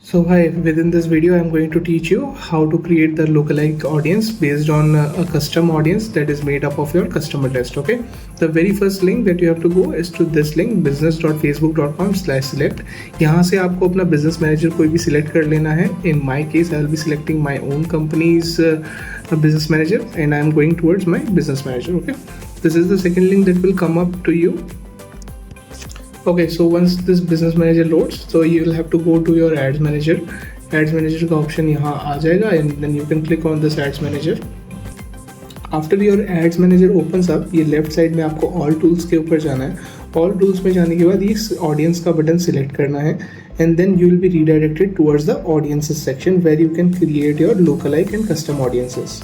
So hi, within this video I'm going to teach you how to create the lookalike audience based on a custom audience that is made up of your customer list. Okay, the very first link that you have to go is to this link business.facebook.com/select. यहाँ से आपको अपना business manager कोई भी select कर लेना है. In my case I will be selecting my own company's business manager and I am going towards my business manager. Okay, this is the second link that will come up to you. Okay, so once this business manager loads, so you will have to go to your ads manager का option यहाँ आ जाएगा and then you can click on this ads manager. After your ads manager opens up, ये left side में आपको all tools के ऊपर जाना है. all tools में जाने के बाद इस audience का बटन select करना है and then you will be redirected towards the audiences section where you can create your lookalike and custom audiences.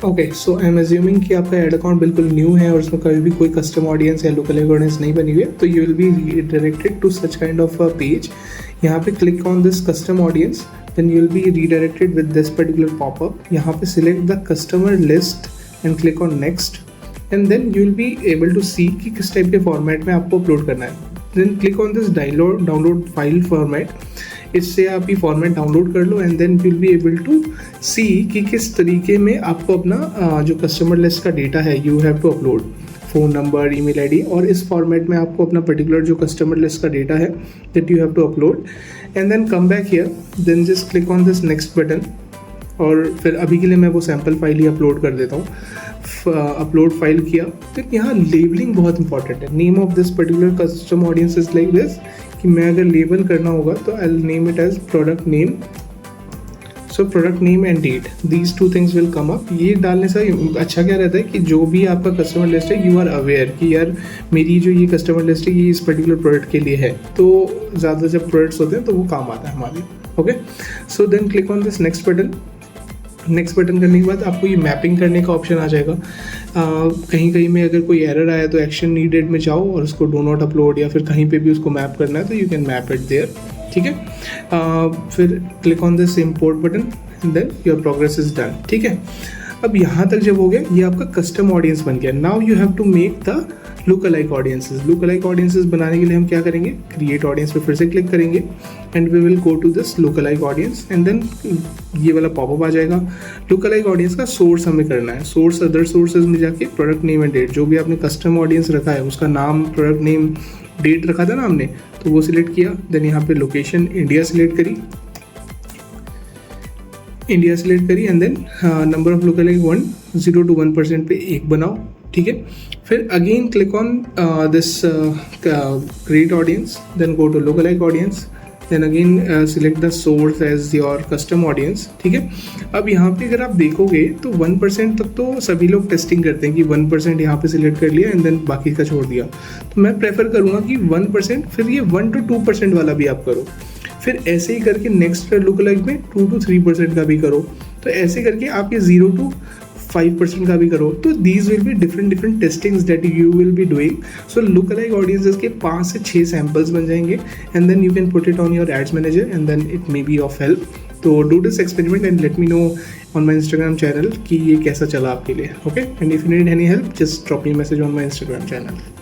Okay, so I am assuming कि आपका एड अकाउंट बिल्कुल न्यू है और उसमें कभी भी कोई कस्टम ऑडियंस या लुकलाइक ऑडियंस नहीं बनी हुई है, तो you will be redirected to such kind of a page. यहाँ पे click on this custom audience, then you will be redirected with this particular popup. यहाँ पे select the customer list and click on next and then you will be able to see कि किस type के format में आपको upload करना है. Then click on this download file format. इससे आप ये फॉर्मेट डाउनलोड कर लो and then you will be able to see कि किस तरीके में आपको अपना जो कस्टमर लिस्ट का डेटा है you have to upload, phone number, email ID, और इस फॉर्मेट में आपको अपना पर्टिकुलर जो कस्टमर लिस्ट का डेटा है that you have to upload. And then come back here, then just click on this next button और फिर अभी के लिए मैं वो सैम्पल फाइल ही अपलोड कर देता हूँ. अपलोड फाइल किया तो यहाँ लेबलिंग बहुत इंपॉर्टेंट है. Name of this particular custom audience is like this कि मैं अगर लेबल करना होगा तो I will name it as product name. So product name and date, these two things will come up. ये डालने से अच्छा क्या रहता है कि जो भी आपका कस्टमर लिस्ट है यू आर अवेयर कि यार मेरी जो ये कस्टमर लिस्ट है ये इस पर्टिकुलर प्रोडक्ट के लिए है, तो ज़्यादा जब प्रोडक्ट्स होते हैं तो वो काम आता है हमारे. Okay, so then click on this next button. Next button करने के बाद आपको ये मैपिंग करने का ऑप्शन आ जाएगा. कहीं कहीं में अगर कोई एरर आया तो एक्शन नीडेड में जाओ और उसको डो नॉट अपलोड या फिर कहीं पे भी उसको मैप करना है तो you can map it there. ठीक है, फिर click on this import button and then your progress is done. ठीक है, अब यहाँ तक जब हो गया ये आपका कस्टम ऑडियंस बन गया. Now you have to make the lookalike audiences. Lookalike audiences बनाने के लिए हम क्या करेंगे, क्रिएट ऑडियंस पे फिर से क्लिक करेंगे and we will go to this lookalike audience and then ये वाला पॉपअप आ जाएगा. लुकलाइक ऑडियंस का सोर्स हमें करना है. सोर्स अदर सोर्सेज में जाके प्रोडक्ट नेम एंड डेट, जो भी आपने कस्टम ऑडियंस रखा है उसका नाम, प्रोडक्ट नेम, डेट रखा था ना हमने, तो वो सिलेक्ट किया. देन यहाँ पे लोकेशन इंडिया सिलेक्ट करी and then number of lookalike 0 to 1% पे एक बनाओ. ठीक है, फिर again click on this create audience, then go to lookalike audience, then again select the source as your custom audience. ठीक है, अब यहाँ पे अगर आप देखोगे तो 1% तक तो सभी लोग टेस्टिंग करते हैं कि 1% यहाँ पे सिलेक्ट कर लिया एंड देन बाकी का छोड़ दिया. तो मैं प्रेफर करूँगा कि 1%, फिर ये 1 to 2% वाला भी आप करो. फिर ऐसे ही करके नेक्स्ट लुकलाइक में 2 to 3% का भी करो. तो ऐसे करके आप ये 0 to 5% का भी करो. तो these will be different testings that you will be doing. So lookalike audiences के 5 से 6 सैम्पल्स बन जाएंगे and then you can put it on your ads manager and then it may be of help. तो do this experiment and let me know on my Instagram channel कि ये कैसा चला आपके लिए. Okay, and if you need any help just drop me message on my Instagram channel.